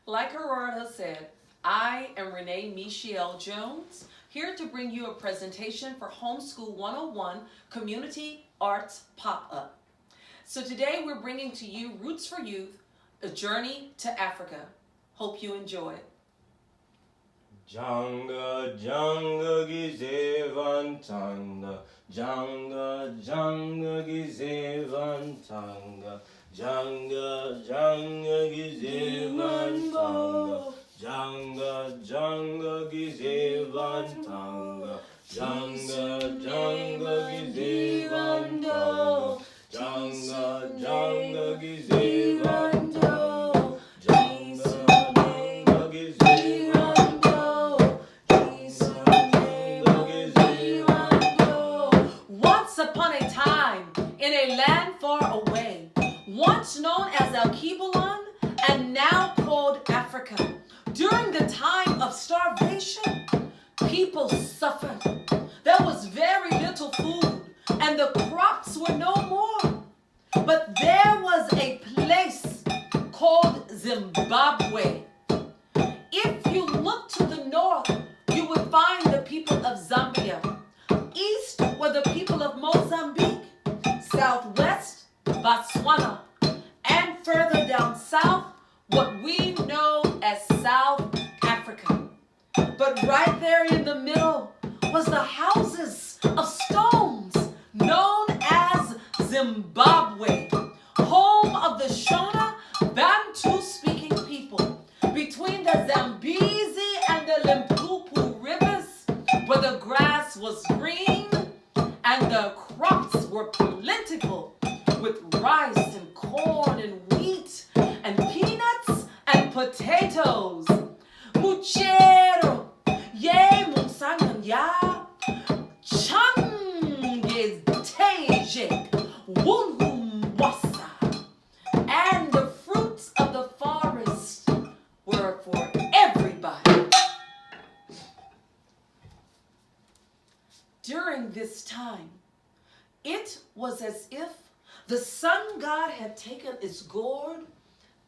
Like Aurora said, I am Renee Miche'al Jones, here to bring you a presentation for Homeschool 101 Community Arts Pop-Up. So today we're bringing to you Roots for Youth, a journey to Africa. Hope you enjoy it. Janga janga gizevantanga, janga janga gizevantanga, janga janga gizevantanga, janga janga gizevantanga, janga janga gizevantanga, janga janga gizevantanga. Upon a time, in a land far away, once known as Al-Kibalon and now called Africa, during the time of starvation, people suffered. There was very little food, and the crops were no more. But there was a place called Zimbabwe. If you look to the north, you would find the people of Zambia. East were the people of Mozambique, southwest, Botswana, and further down south, what we know as South Africa. But right there in the middle was the houses of stones known as Zimbabwe, home of the Shona Bantu-speaking people. Between the Zambezi and the Limpopo rivers, where the grass was green and the crops were plentiful, with rice and corn and wheat and peanuts and potatoes. Muchero, ye munsangan ya, changes teje, wunwasa, and the fruits of the forest were for everybody. During this time, it was as if the sun god had taken its gourd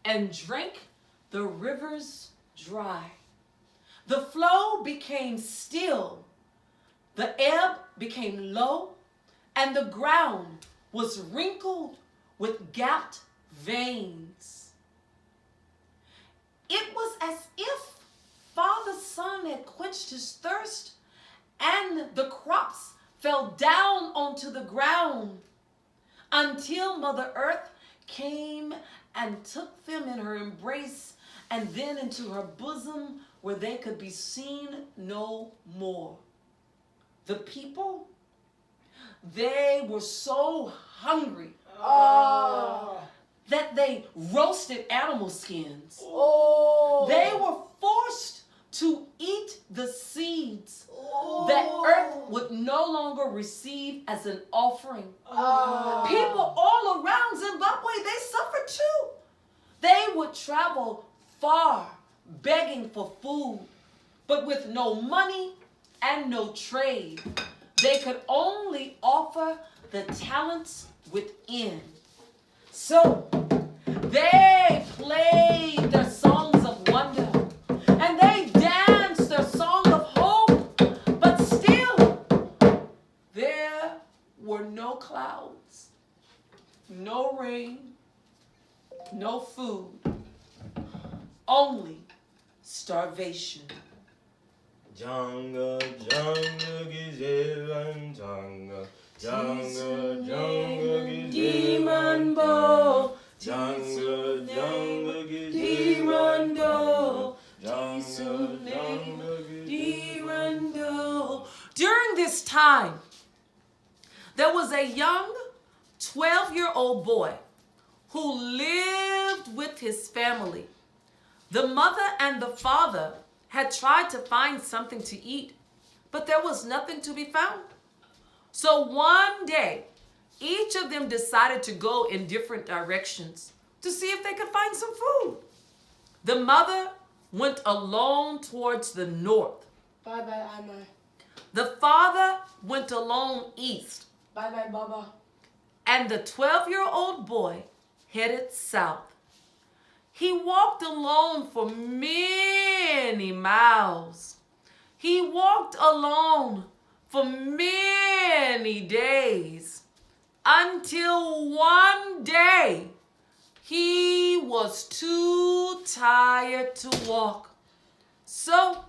and drank the rivers dry. The flow became still, the ebb became low, and the ground was wrinkled with gapped veins. It was as if Father Sun had quenched his thirst and the crops fell down onto the ground until Mother Earth came and took them in her embrace and then into her bosom where they could be seen no more. The people, they were so hungry that they roasted animal skins. They were forced to eat the seeds that earth would no longer receive as an offering. People all around Zimbabwe, they suffered too. They would travel far begging for food, but with no money and no trade. They could only offer the talents within. So they played their songs of wonder and they danced their song of hope, but still there were no clouds, no rain, no food, only starvation. Janga janga gizevantanga, janga janga gizevantanga, janga janga gizevantanga, janga janga gizevantanga. During this time, there was a young 12-year-old boy who lived with his family. The mother and the father had tried to find something to eat, but there was nothing to be found. So one day, each of them decided to go in different directions to see if they could find some food. The mother went alone towards the north. Bye-bye, Anna. The father went alone east. Bye-bye, Baba. And the 12-year-old boy headed south. He walked alone for many miles. He walked alone for many days until one day he was too tired to walk. So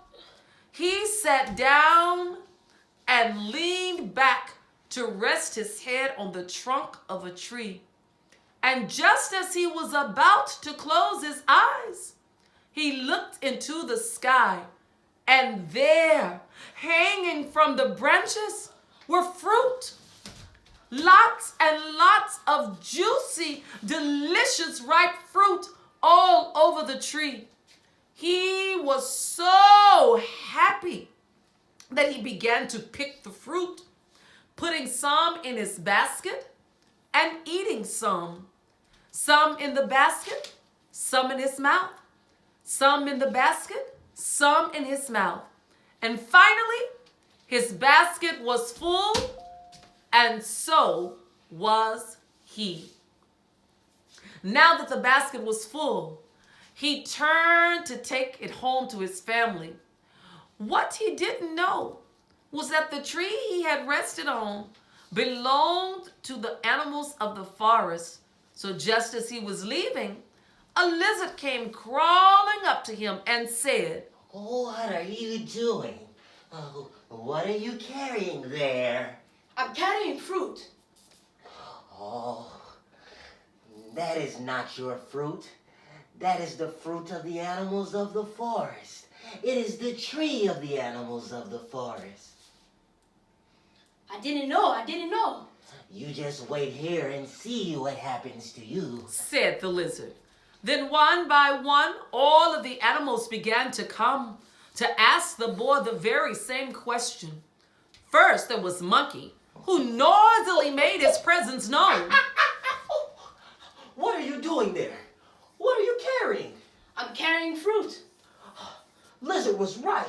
he sat down and leaned back to rest his head on the trunk of a tree. And just as he was about to close his eyes, he looked into the sky, and there, hanging from the branches, were fruit. Lots and lots of juicy, delicious, ripe fruit all over the tree. He was so happy that he began to pick the fruit, putting some in his basket and eating some. Some in the basket, some in his mouth. Some in the basket, some in his mouth. And finally, his basket was full, and so was he. Now that the basket was full, he turned to take it home to his family. What he didn't know was that the tree he had rested on belonged to the animals of the forest. So just as he was leaving, a lizard came crawling up to him and said, What are you doing? What are you carrying there? I'm carrying fruit. Oh, that is not your fruit. That is the fruit of the animals of the forest. It is the tree of the animals of the forest. I didn't know. You just wait here and see what happens to you, said the lizard. Then one by one, all of the animals began to come to ask the boy the very same question. First, there was Monkey, who noisily made his presence known. What are you doing there? What are you carrying? I'm carrying fruit. Lizard was right.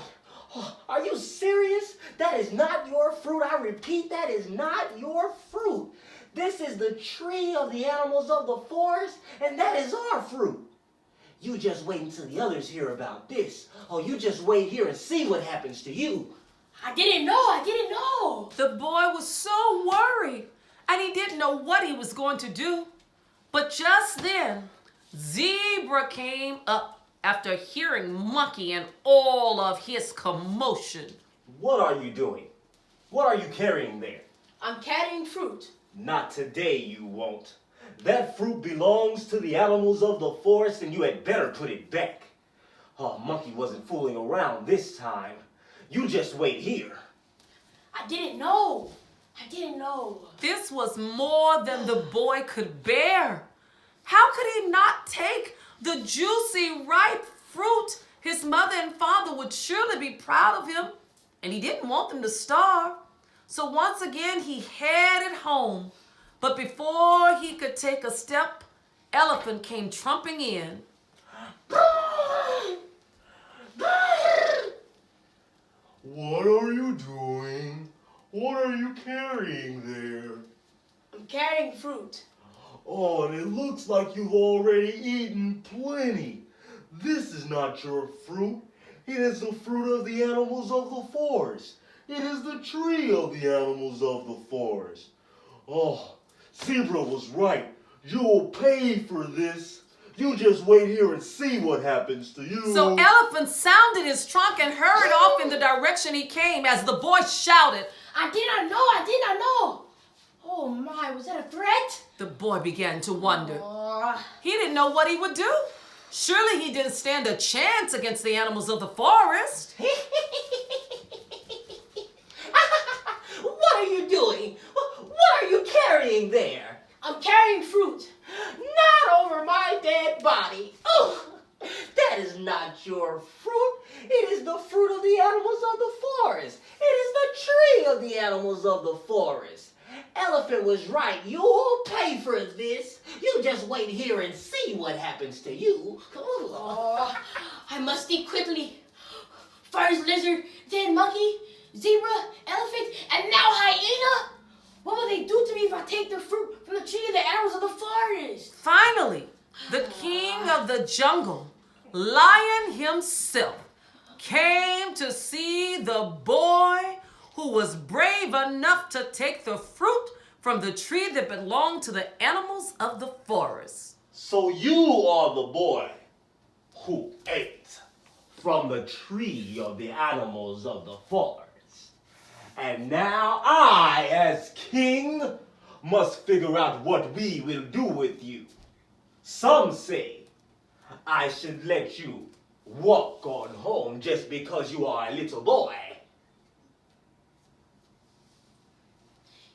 Are you serious? That is not your fruit. I repeat, that is not your fruit. This is the tree of the animals of the forest, and that is our fruit. You just wait until the others hear about this. Oh, you just wait here and see what happens to you. I didn't know. The boy was so worried, and he didn't know what he was going to do. But just then, Zebra came up after hearing Monkey and all of his commotion. What are you doing? What are you carrying there? I'm carrying fruit. Not today, you won't. That fruit belongs to the animals of the forest, and you had better put it back. Oh, Monkey wasn't fooling around this time. You just wait here. I didn't know. This was more than the boy could bear. How could he not take the juicy, ripe fruit? His mother and father would surely be proud of him, and he didn't want them to starve. So once again, he headed home. But before he could take a step, Elephant came trumping in. What are you doing? What are you carrying there? I'm carrying fruit. Oh, and it looks like you've already eaten plenty. This is not your fruit. It is the fruit of the animals of the forest. It is the tree of the animals of the forest. Oh, Zebra was right. You will pay for this. You just wait here and see what happens to you. So Elephant sounded his trunk and hurried off in the direction he came as the boy shouted. I did not know. Oh my, was that a threat? The boy began to wonder. Oh. He didn't know what he would do. Surely he didn't stand a chance against the animals of the forest. What are you doing? What are you carrying there? I'm carrying fruit. Not over my dead body. Oh, that is not your fruit. It is the fruit of the animals of the forest. It is the tree of the animals of the forest. Elephant was right. You'll pay for this. You just wait here and see what happens to you. Oh, I must eat quickly. First lizard, then monkey, zebra, elephant, and now hyena. What will they do to me if I take the fruit from the tree of the animals of the forest? Finally, the king of the jungle, Lion himself, came to see the boy who was brave enough to take the fruit from the tree that belonged to the animals of the forest. So you are the boy who ate from the tree of the animals of the forest. And now I, as king, must figure out what we will do with you. Some say I should let you walk on home just because you are a little boy.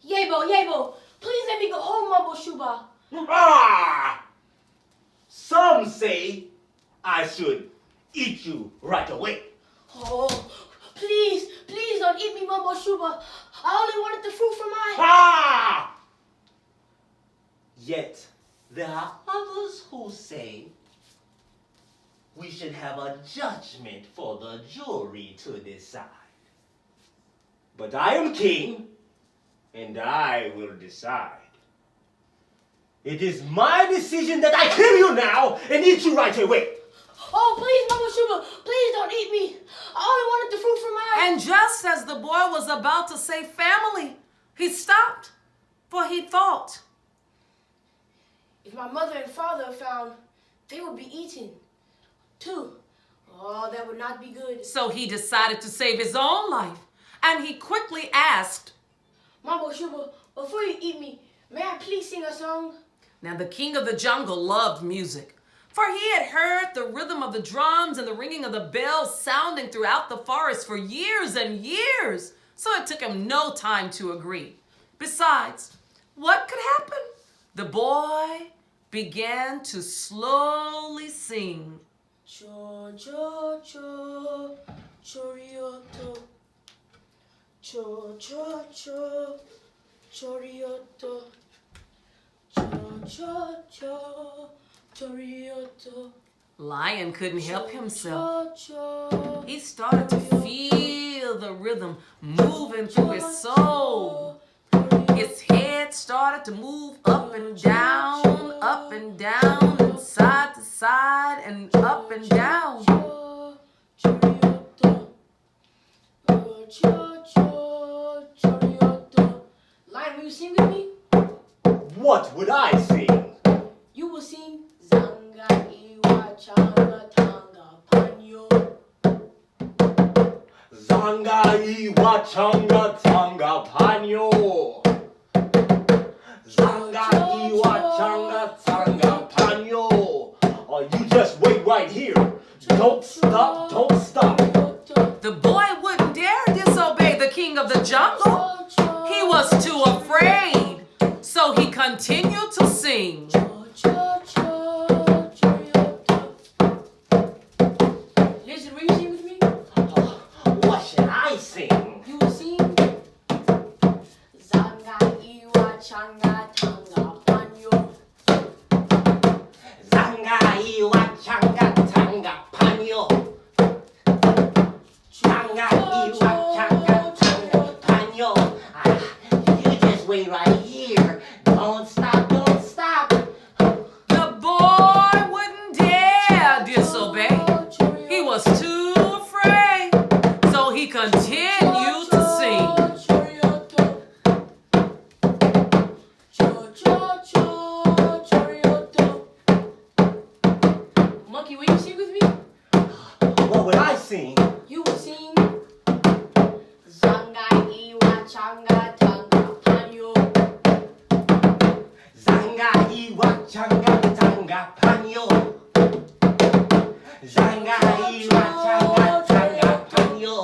Yabo, please let me go home, Mumbo Shuba. Ah! Some say I should eat you right away. Oh, please don't eat me, Mumbo Shuba. I only wanted the fruit for my... Ah! Yet there are others who say we should have a judgment for the jury to decide. But I am king, and I will decide. It is my decision that I kill you now and eat you right away. Oh, please, Mumbo Shuba, please don't eat me. I only wanted the fruit for my... And just as the boy was about to say family, he stopped, for he thought, if my mother and father are found, they would be eaten, too. Oh, that would not be good. so he decided to save his own life. And he quickly asked, Mumbo Shuba, before you eat me, may I please sing a song? now the king of the jungle loved music, for he had heard the rhythm of the drums and the ringing of the bells sounding throughout the forest for years and years. So it took him no time to agree. Besides, what could happen? The boy began to slowly sing. Cho, cho, cho, chorioto. Cho, cho, cho, chorioto. Cho, cho, cho, chorioto. Lion couldn't help himself. Cho, cho, He started to feel the rhythm moving through his soul. His head started to move up and down, and side to side, and up and down. Lion, will you sing with me? What would I sing? You will sing Zanga Iwa Changa Tanga Panyo. Zanga iwa changa tanga panyo. Zanga iwa changa tanga panyo. Oh, you just wait right here. Don't stop, don't stop. The boy wouldn't dare disobey the king of the jungle. He was too afraid. So he continued to sing. Listen, will you sing with me? What should I sing? You will sing Zanga Iwa Changa Tanga Panyo. Zanga iwa changa tanga panyo. Zanga iwa changa tanga panyo. You just wait right here. Don't stop, don't stop. The boy wouldn't dare disobey. He was too afraid. So he continued to sing. Monkey, will you sing with me? What would I sing? You will sing Zanga Iwa Changa Tanga Panyo. Zanga iwa changa tanga panyo. Zanga iwa changa tanga panyo.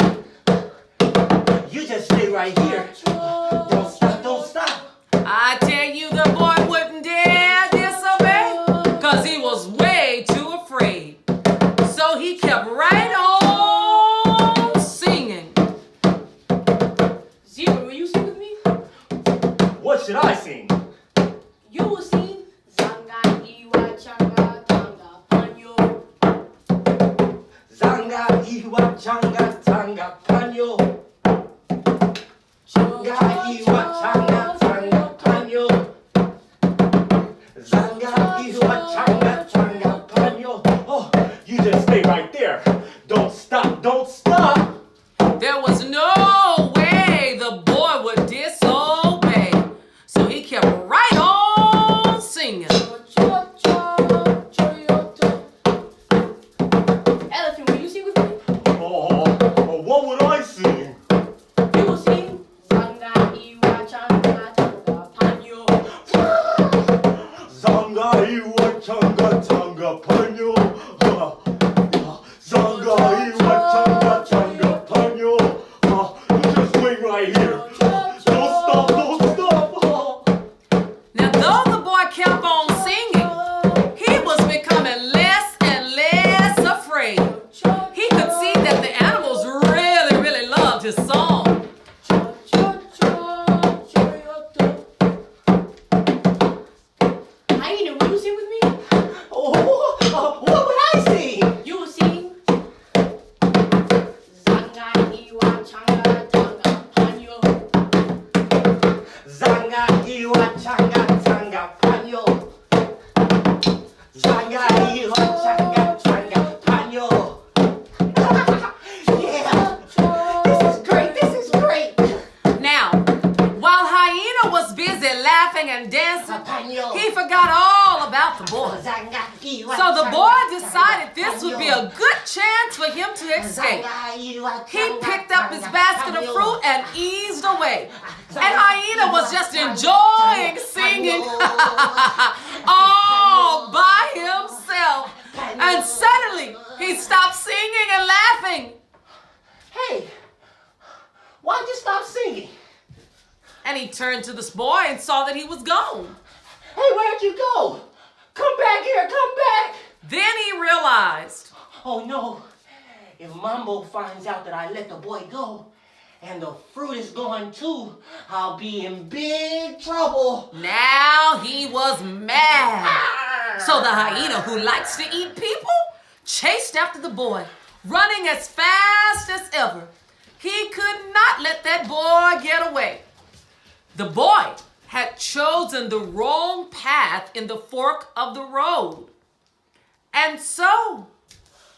You just stay right here. Don't stop, don't stop. I tell you, the boy wouldn't dare disobey, cause he was way too afraid. So he kept right on singing. Zebra, will you sing with me? What should I sing? You will sing Zanga Iwa Changa Tanga Panyo. Zanga iwa changa tanga panyo. Zanga iwa changa tanga panyo. Zanga iwa changa You just stay right there. Don't stop, don't stop. There was no way the boy would disobey. So he kept right on singing. Elephant, will you sing with me? Oh, what would I sing? You will sing. Zanga iwa changa tanga panyo. Zanga iwa changa changa panyo. Zanga iwa changa changa panyo. You just wait right here. Don't stop, don't stop. Now, though the boy kept on singing, he was becoming less and less afraid. He could see that the animals really, really loved his song. Hyena, will you sing with me? What would I sing? You will sing. Zanga iwa changa tanga panyo. Zanga iwa changa changa panyo. Zanga iwa changa changa panyo. Yeah, this is great, this is great. Now, while Hyena was busy laughing and dancing, Panyo. he forgot all about the boy. Zanga iwa So the changa boy changa decided this would be panyo. a good chance for him to escape. Zanga iwa He changa picked up his changa basket of panyo. fruit and eased away. And Hyena was just enjoying singing all by himself. And suddenly, he stopped singing and laughing. Hey, why'd you stop singing? And he turned to this boy and saw that he was gone. Hey, where'd you go? Come back here, come back. Then he realized, Oh no, if Mambo finds out that I let the boy go, and the fruit is gone too, I'll be in big trouble. now he was mad. So the hyena, who likes to eat people, chased after the boy, running as fast as ever. He could not let that boy get away. The boy had chosen the wrong path in the fork of the road. And so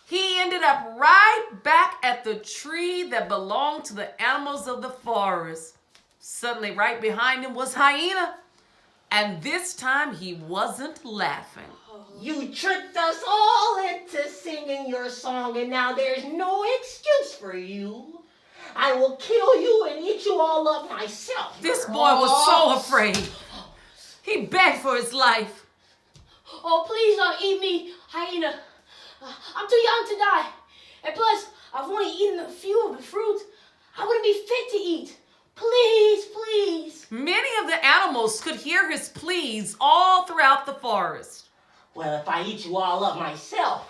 he ended up right back at the tree that belonged to the animals of the forest. Suddenly, right behind him was Hyena. And this time he wasn't laughing. You tricked us all into singing your song, and now there's no excuse for you. I will kill you and eat you all up myself. This boy was so afraid. He begged for his life. Oh, please don't eat me, hyena. I'm too young to die. And plus, I've only eaten a few of the fruit. I wouldn't be fit to eat. Please, please. Many of the animals could hear his pleas all throughout the forest. Well, if I eat you all up myself,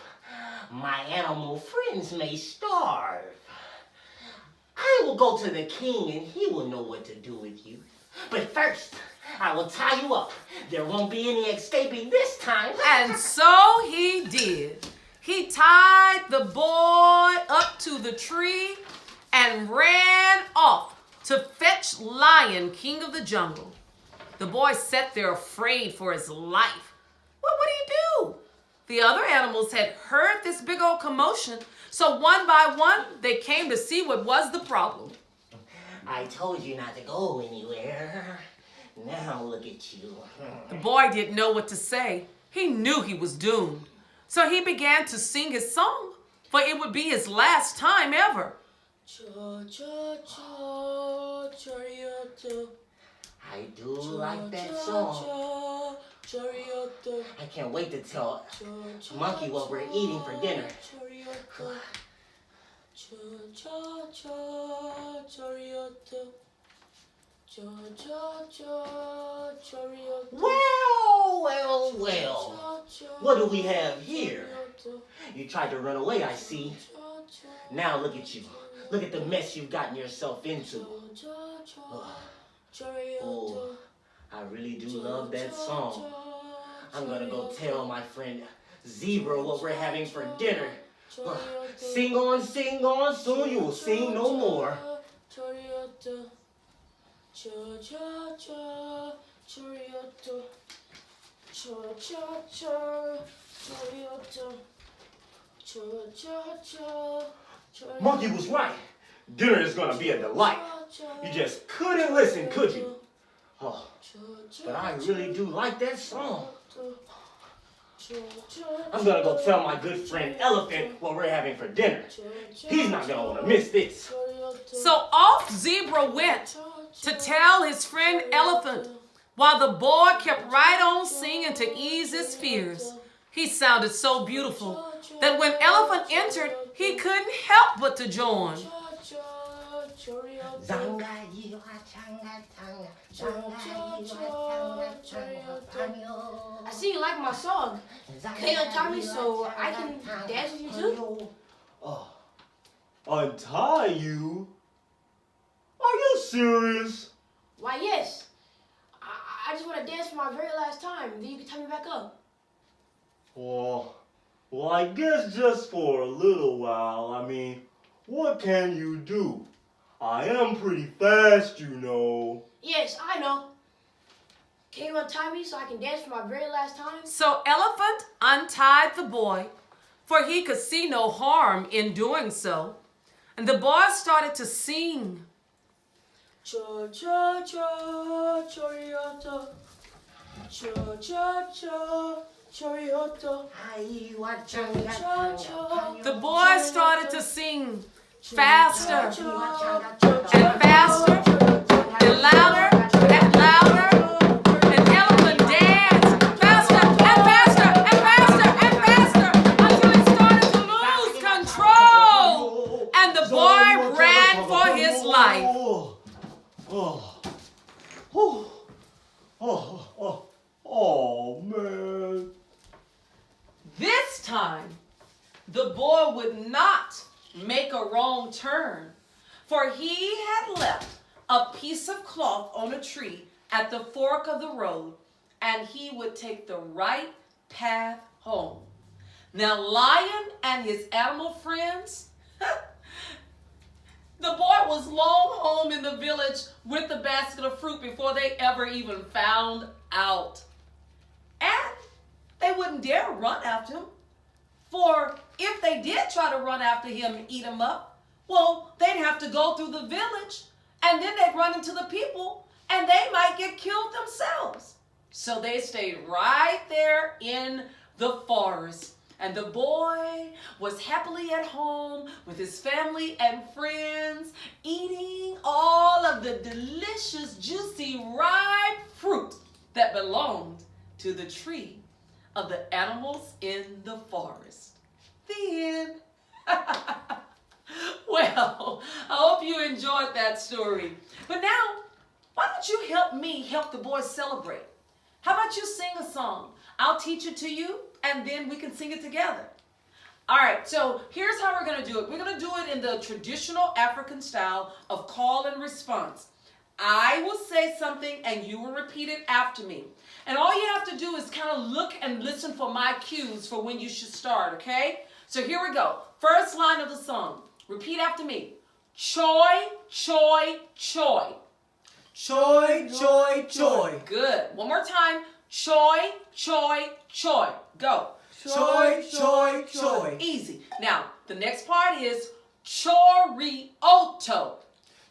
my animal friends may starve. I will go to the king and he will know what to do with you. But first, I will tie you up. There won't be any escaping this time. And so he did. He tied the boy up to the tree and ran off to fetch Lion, king of the jungle. The boy sat there afraid for his life. What would he do? The other animals had heard this big old commotion, so one by one, they came to see what was the problem. I told you not to go anywhere. Now look at you. The boy didn't know what to say. He knew he was doomed. So he began to sing his song, for it would be his last time ever. I do like that song. I can't wait to tell Monkey what we're eating for dinner. Well. What do we have here? You tried to run away, I see. Now look at you. Look at the mess you've gotten yourself into. Oh, I really do love that song. I'm gonna go tell my friend Zebra what we're having for dinner. Sing on, soon you will sing no more. Monkey was right. Dinner is gonna be a delight. You just couldn't listen, could you? Oh, but I really do like that song. I'm gonna go tell my good friend Elephant what we're having for dinner. He's not gonna want to miss this. So off Zebra went to tell his friend Elephant, while the boy kept right on singing to ease his fears. He sounded so beautiful that when Elephant entered, he couldn't help but to join. I see you like my song. Can you untie me so I can dance with you too? Untie you? Are you serious? Why, yes. I just want to dance for my very last time. Then you can tie me back up. Well, I guess just for a little while. I mean, what can you do? I am pretty fast, you know. Yes, I know. Can you untie me so I can dance for my very last time? So Elephant untied the boy, for he could see no harm in doing so. And the boy started to sing. Cha-cha-cha, choriota. Cha-cha-cha, choriota. The boy started to sing faster and faster and louder and louder. And Elephant danced faster and faster and faster and faster until he started to lose control. And the boy ran for his life. Oh, man. This time, the boy would not make a wrong turn, for he had left a piece of cloth on a tree at the fork of the road, and he would take the right path home. Now, Lion and his animal friends, the boy was long home in the village with the basket of fruit before they ever even found out. And they wouldn't dare run after him. For if they did try to run after him and eat him up, well, they'd have to go through the village, and then they'd run into the people, and they might get killed themselves. So they stayed right there in the forest. And the boy was happily at home with his family and friends, eating all of the delicious, juicy, ripe fruit that belonged to the tree of the animals in the forest. The end. Well, I hope you enjoyed that story. But now, why don't you help me help the boys celebrate? How about you sing a song? I'll teach it to you, and then we can sing it together. All right, so here's how we're going to do it. We're going to do it in the traditional African style of call and response. I will say something, and you will repeat it after me. And all you have to do is kind of look and listen for my cues for when you should start, okay? So here we go. First line of the song. Repeat after me. Choi, choi, choi. Choi, choi, choi. Good. One more time. Choi, choi, choi. Go. Choi, choi, choi. Easy. Now, the next part is chorioto.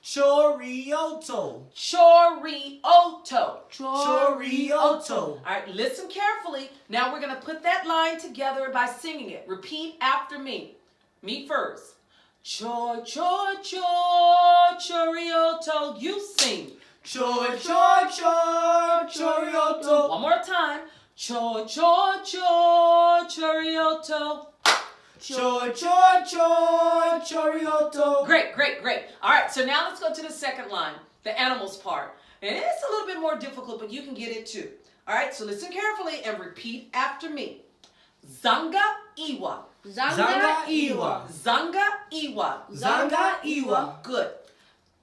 Chorioto. Chorioto. Chorioto. All right, listen carefully. Now we're going to put that line together by singing it. Repeat after me. Me first. Choi, choi, choi, chorioto. You sing. Choi, choi, choi, chorioto. One more time. Choi, choi, choi, chorioto. Choi, choi, choi, chorioto. Great, great, great. All right, so now let's go to the second line, the animals part. And it's a little bit more difficult, but you can get it too. All right, so listen carefully and repeat after me. Zanga iwa. Zanga iwa. Zanga iwa. Zanga iwa. Good.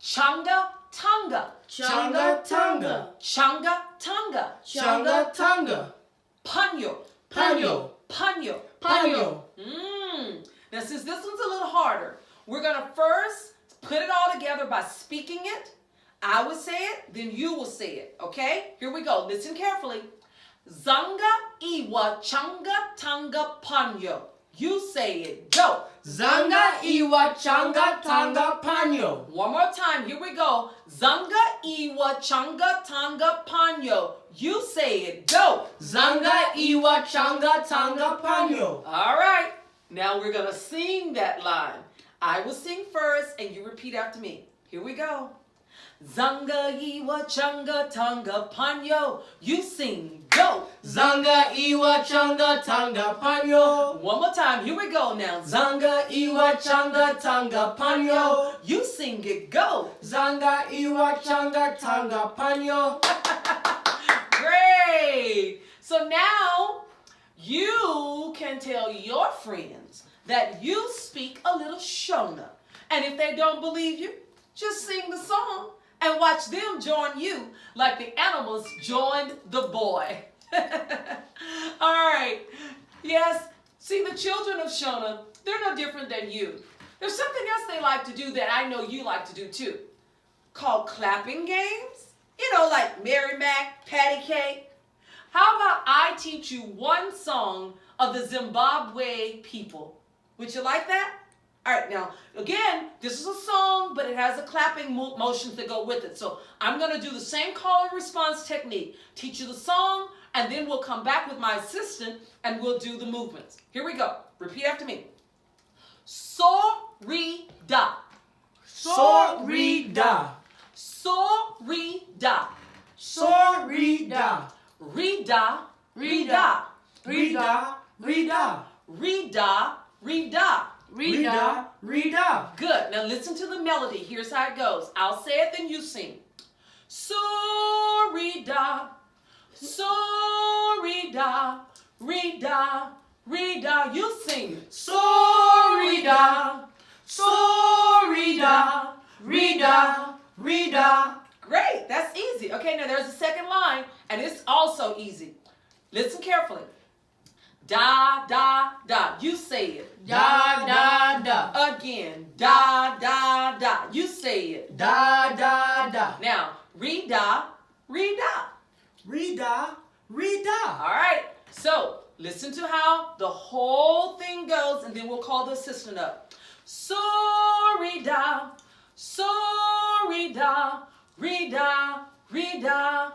Changa tanga. Changa tanga. Changa tanga. Changa tanga. Panyo. Panyo. Panyo. Panyo. Now, since this one's a little harder, we're going to first put it all together by speaking it. I will say it, then you will say it, okay? Here we go. Listen carefully. Zanga iwa changa tanga panyo. You say it. Go. Zanga iwa changa tanga panyo. One more time. Here we go. Zanga iwa changa tanga panyo. You say it. Go. Zanga iwa changa tanga panyo. All right. Now we're going to sing that line. I will sing first and you repeat after me. Here we go. Zanga iwa changa tanga panyo. You sing. Go. Zanga iwa changa tanga panyo. One more time. Here we go now. Zanga iwa changa tanga panyo. You sing it. Go. Zanga iwa changa tanga panyo. Great. So now you can tell your friends that you speak a little Shona. And if they don't believe you, just sing the song and watch them join you like the animals joined the boy. All right. Yes. See, the children of Shona, they're no different than you. There's something else they like to do that I know you like to do too, called clapping games. You know, like Mary Mac, Patty Cake. How about I teach you one song of the Zimbabwe people? Would you like that? All right, now, again, this is a song, but it has a clapping motions that go with it. So I'm going to do the same call and response technique. Teach you the song, and then we'll come back with my assistant, and we'll do the movements. Here we go. Repeat after me. So, re, da. So re da. So, re, da. So re da. Re, da. Re, da. Re da. Re da. Re, da. Re, da. Re da. Re da. Good. Now listen to the melody. Here's how it goes. I'll say it, then you sing. So, re, da. So, re, da. Re, da. Re, da. You sing. So re da. So re da. Re da. Re da. Great. That's easy. Okay, now there's a second line, and it's also easy. Listen carefully. Da, da, da. You say it. Da da da. Again. Da, da, da. You say it. Da da da. Now, re, da, re, da. Re da. Re da. All right. So, listen to how the whole thing goes, and then we'll call the assistant up. So, re, da. So, re, da. Re, da. Re, da.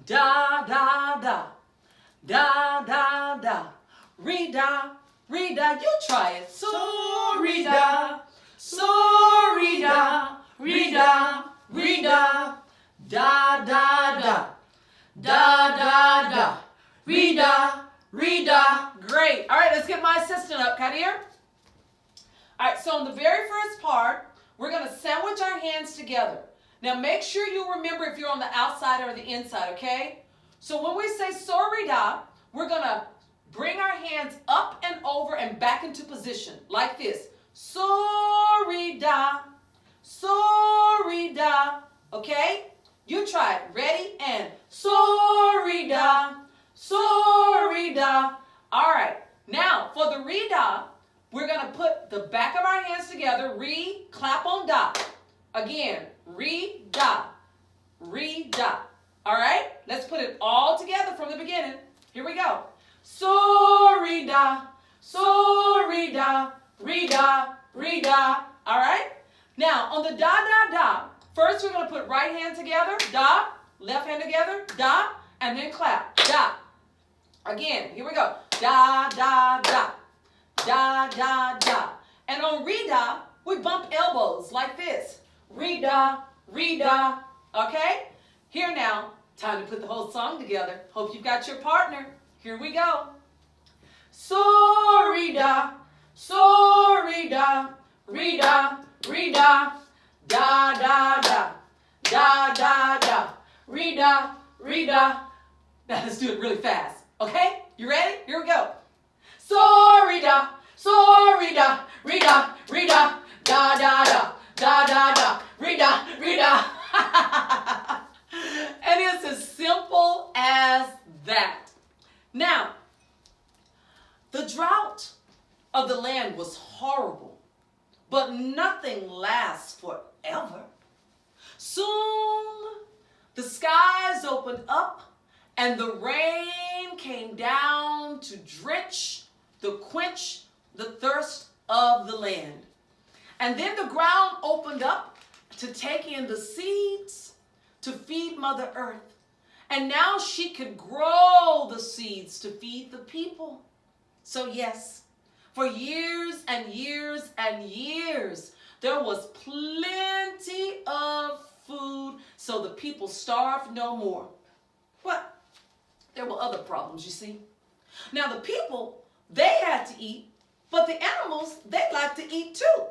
Da, da, da. Da, da, da. Re, da. Re, da. You try it. So re da. So re da. Re da. Re da. Da da da. Da da da. Re da. Re da. Great. All right, let's get my assistant up, Kadir. All right, so in the very first part, we're going to sandwich our hands together. Now, make sure you remember if you're on the outside or the inside, okay? So when we say sorry da, we're going to bring our hands up and over and back into position, like this. Sorry da, sorry da, okay? You try it. Ready? And sorry da, sorry da. All right. Now, for the re da, we're going to put the back of our hands together. Re, clap on da. Again, re, da, re, da. All right? Let's put it all together from the beginning. Here we go. Sorry da, sorry da, re da, re da. All right? Now, on the da, da, da, first we're going to put right hand together, da, left hand together, da, and then clap, da. Again, here we go. Da, da, da, da, da, da. And on re da, we bump elbows like this. Re da, okay? Here now, time to put the whole song together. Hope you've got your partner. Here we go. Sorry da, sorry da, re da, da da da, da da da, re da. Now let's do it really fast, okay? You ready? Here we go. Sorry da, re da, da da da, da da da, re da. And it's as simple as that. Now, the drought of the land was horrible, but nothing lasts forever. Soon, the skies opened up and the rain came down to quench the thirst of the land. And then the ground opened up to take in the seeds to feed Mother Earth. And now she could grow the seeds to feed the people. So yes, for years and years and years, there was plenty of food, so the people starved no more. But there were other problems, you see. Now the people, they had to eat, but the animals, they like to eat too.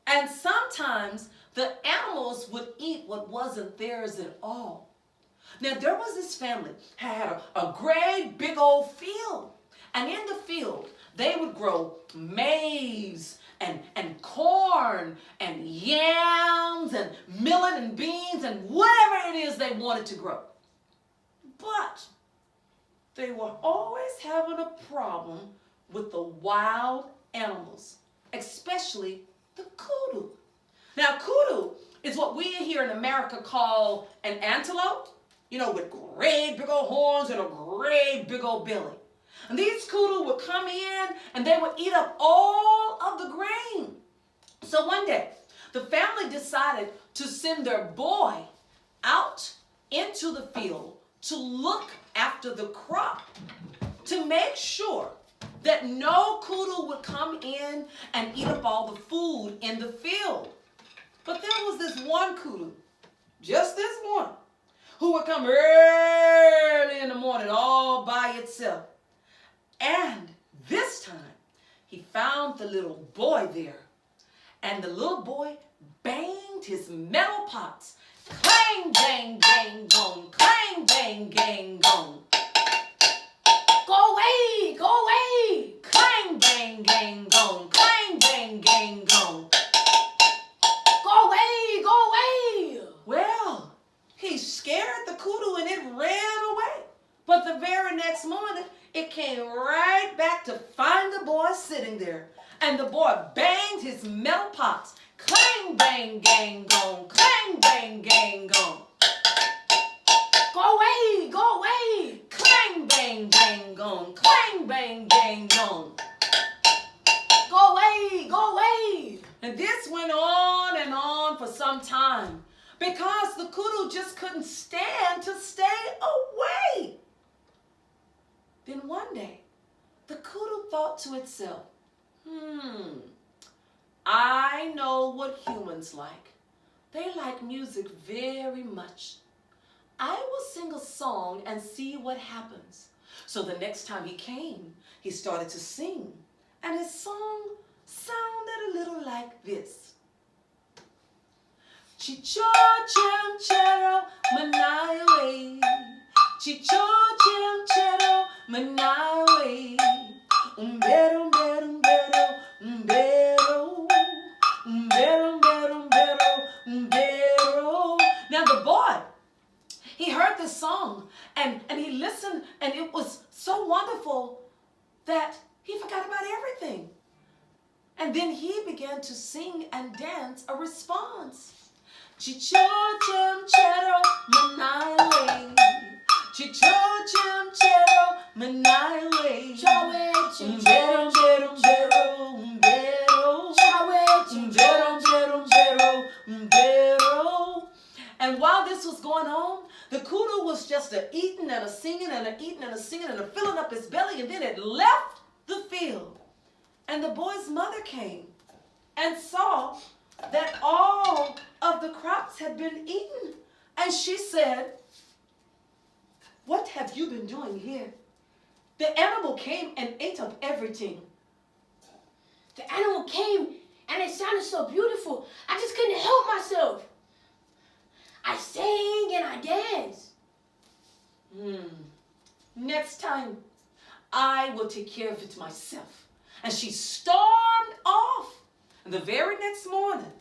And sometimes the animals would eat what wasn't theirs at all. Now there was this family had a great big old field. And in the field, they would grow maize and corn and yams and millet and beans and whatever it is they wanted to grow. But they were always having a problem with the wild animals, especially the kudu. Now, kudu is what we here in America call an antelope, you know, with great big old horns and a great big old belly. And these kudu would come in and they would eat up all of the grain. So one day, the family decided to send their boy out into the field to look after the crop, to make sure that no kudu would come in and eat up all the food in the field. But there was this one kudu, just this one, who would come early in the morning all by itself. And this time, he found the little boy there. And the little boy banged his metal pots. Clang, bang, bang, gong. Clang, bang, bang, gong. Go away! Go away! Clang, bang, bang, gong. Clang, bang, bang, gong. Go away! Go away! Well, he scared the kudu and it ran away. But the very next morning, it came right back to find the boy sitting there. And the boy banged his metal pots. Clang, bang, gang, gong. Clang, bang, gang, gong. Go away! Go away! Clang, bang, bang, gong. Clang, bang, gang, gong. Go away! Go away! And this went on for some time because the kudu just couldn't stand to stay away. Then one day, the kudu thought to itself, I know what humans like. They like music very much. I will sing a song and see what happens. So the next time he came, he started to sing. And his song sounded a little like this. Chicho chem chero manaiwe. Chicho chem chero manaiwe. Umbero, umbero, umbero, umbero. Umbero, umbero, umbero, umbero. Now the boy, he heard this song and he listened, and it was so wonderful that he forgot about everything. And then he began to sing and dance a response. Chicho chem chero manaiwe. Chicho chem chero manaiwe. Chawe chim Umbero, umbero, umbero, umbero. Chawe chim Umbero, umbero, umbero, umbero. And while this was going on, the kudu was just a eating and a singing and a eating and a singing and a filling up his belly, and then it left the field. And the boy's mother came and saw that all of the crops had been eaten. And she said, what have you been doing here? The animal came and ate up everything. The animal came and it sounded so beautiful. I just couldn't help myself. I sang and I danced. Next time, I will take care of it myself. And she stormed off. And the very next morning,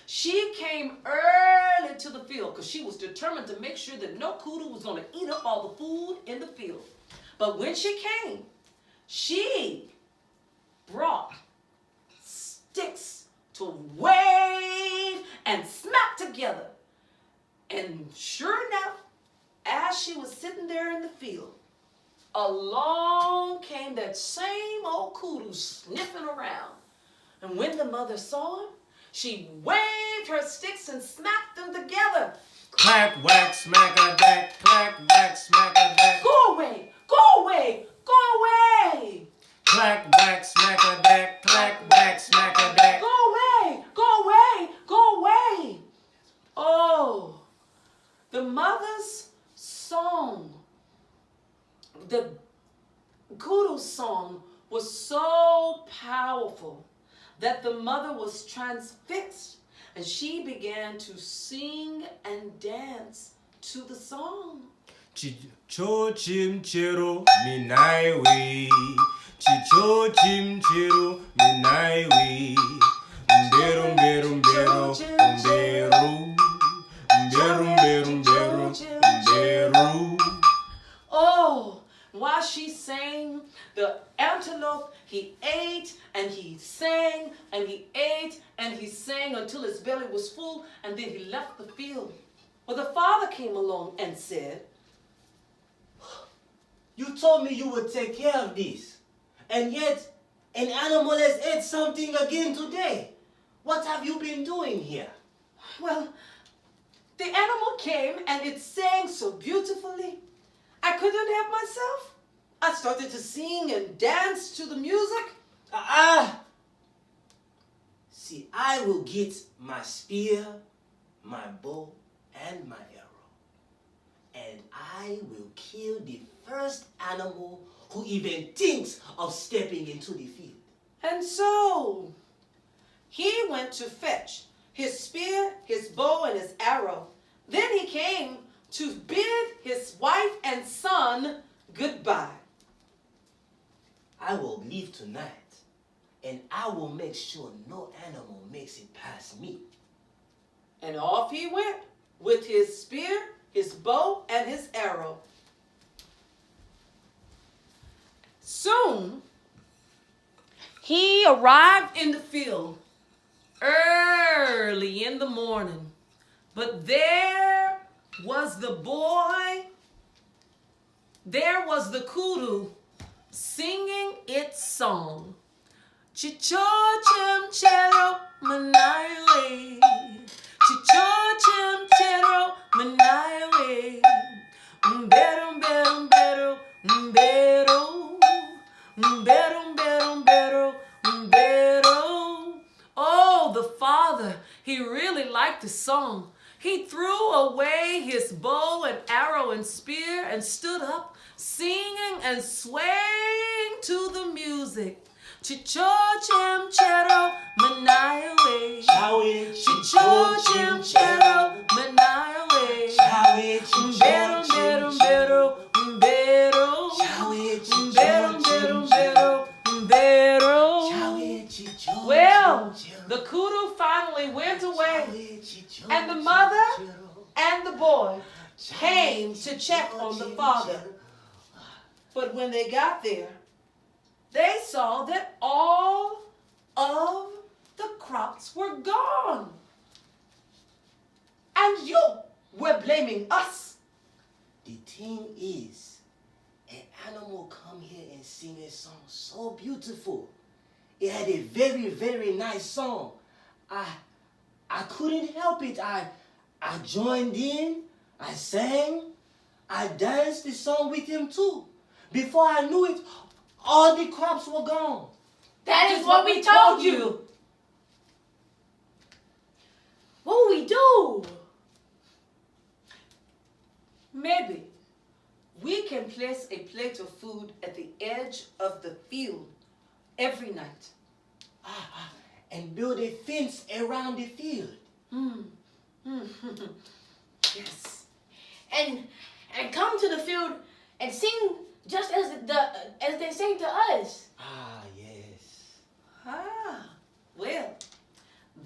she came early to the field because she was determined to make sure that no kudu was going to eat up all the food in the field. But when she came, she brought sticks to wave and smack together. And sure enough, as she was sitting there in the field, along came that same old kudu sniffing around. And when the mother saw him, she waved her sticks and smacked them together. Clack, whack, smack-a-dack, clack, whack, smack-a-dack. Go away, go away, go away. Clack, whack, smack-a-dack, clack, whack, smack-a-dack. Go away, go away, go away. Oh, the mother's song, the kudu song was so powerful that the mother was transfixed and she began to sing and dance to the song. 지초짐제로 미나이위 지초짐제로 미나이위 음베rum베rum베로 음베루 음베rum베rum베로 음베루. Oh, while she sang, the antelope, he ate and he sang and he ate and he sang until his belly was full, and then he left the field. Well, the father came along and said, You told me you would take care of this. And yet, an animal has ate something again today. What have you been doing here? well, the animal came and it sang so beautifully. I couldn't help myself. I started to sing and dance to the music. See, I will get my spear, my bow, and my arrow. And I will kill the first animal who even thinks of stepping into the field. And so he went to fetch his spear, his bow, and his arrow. Then he came to bid his wife and son goodbye. I will leave tonight, and I will make sure no animal makes it past me. And off he went with his spear, his bow, and his arrow. Soon, he arrived in the field early in the morning. But there was the boy, there was the kudu singing its song. Chicho-chim-chero manaiwe, chicho-chim-chero manaiwe, mbero-mbero-mbero, mbero, mbero-mbero-mbero, mbero. Oh, the father, he really liked the song. He threw away his bow and arrow and spear and stood up, singing and swaying to the music. Chicho-chim-chero manaiwe, chicho-chim-chero manaiwe, mbero-mbero-mbero, mbero, mbero-mbero-mbero, mbero. Well, the kudu finally went away, and the mother and the boy came to check on the father. But when they got there, they saw that all of the crops were gone. And you were blaming us. The thing is, an animal come here and sing a song so beautiful. It had a very, very nice song. I couldn't help it. I joined in, I sang, I danced the song with him too. Before I knew it, all the crops were gone. That is what we told you. What will we do? Maybe we can place a plate of food at the edge of the field every night. And build a fence around the field. Yes. And come to the field and sing just as they sang to us. Yes. Well,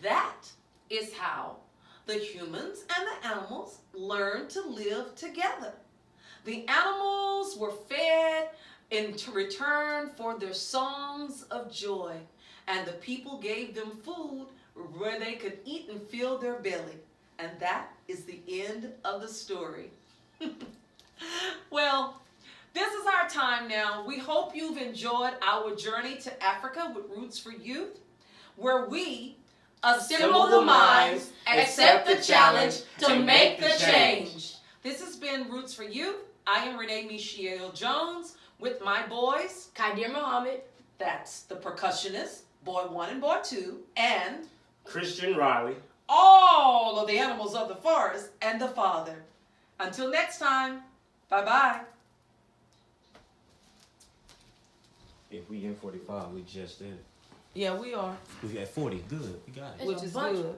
that is how the humans and the animals learned to live together. The animals were fed in return for their songs of joy, and the people gave them food where they could eat and fill their belly. And that is the end of the story. Well, This is our time now. We hope you've enjoyed our journey to Africa with Roots for Youth, where we assemble the minds, accept the challenge to make the change. This has been Roots for Youth. I am Renee Miche'al Jones with my boys, Kadir Muhammad. that's the percussionist, boy 1 and boy 2, and Christian Riley. all of the animals of the forest and the father. Until next time, bye-bye. If we in 45, we just did it. Yeah, we are, We at 40, good. We got it. It's which a is bunch. good.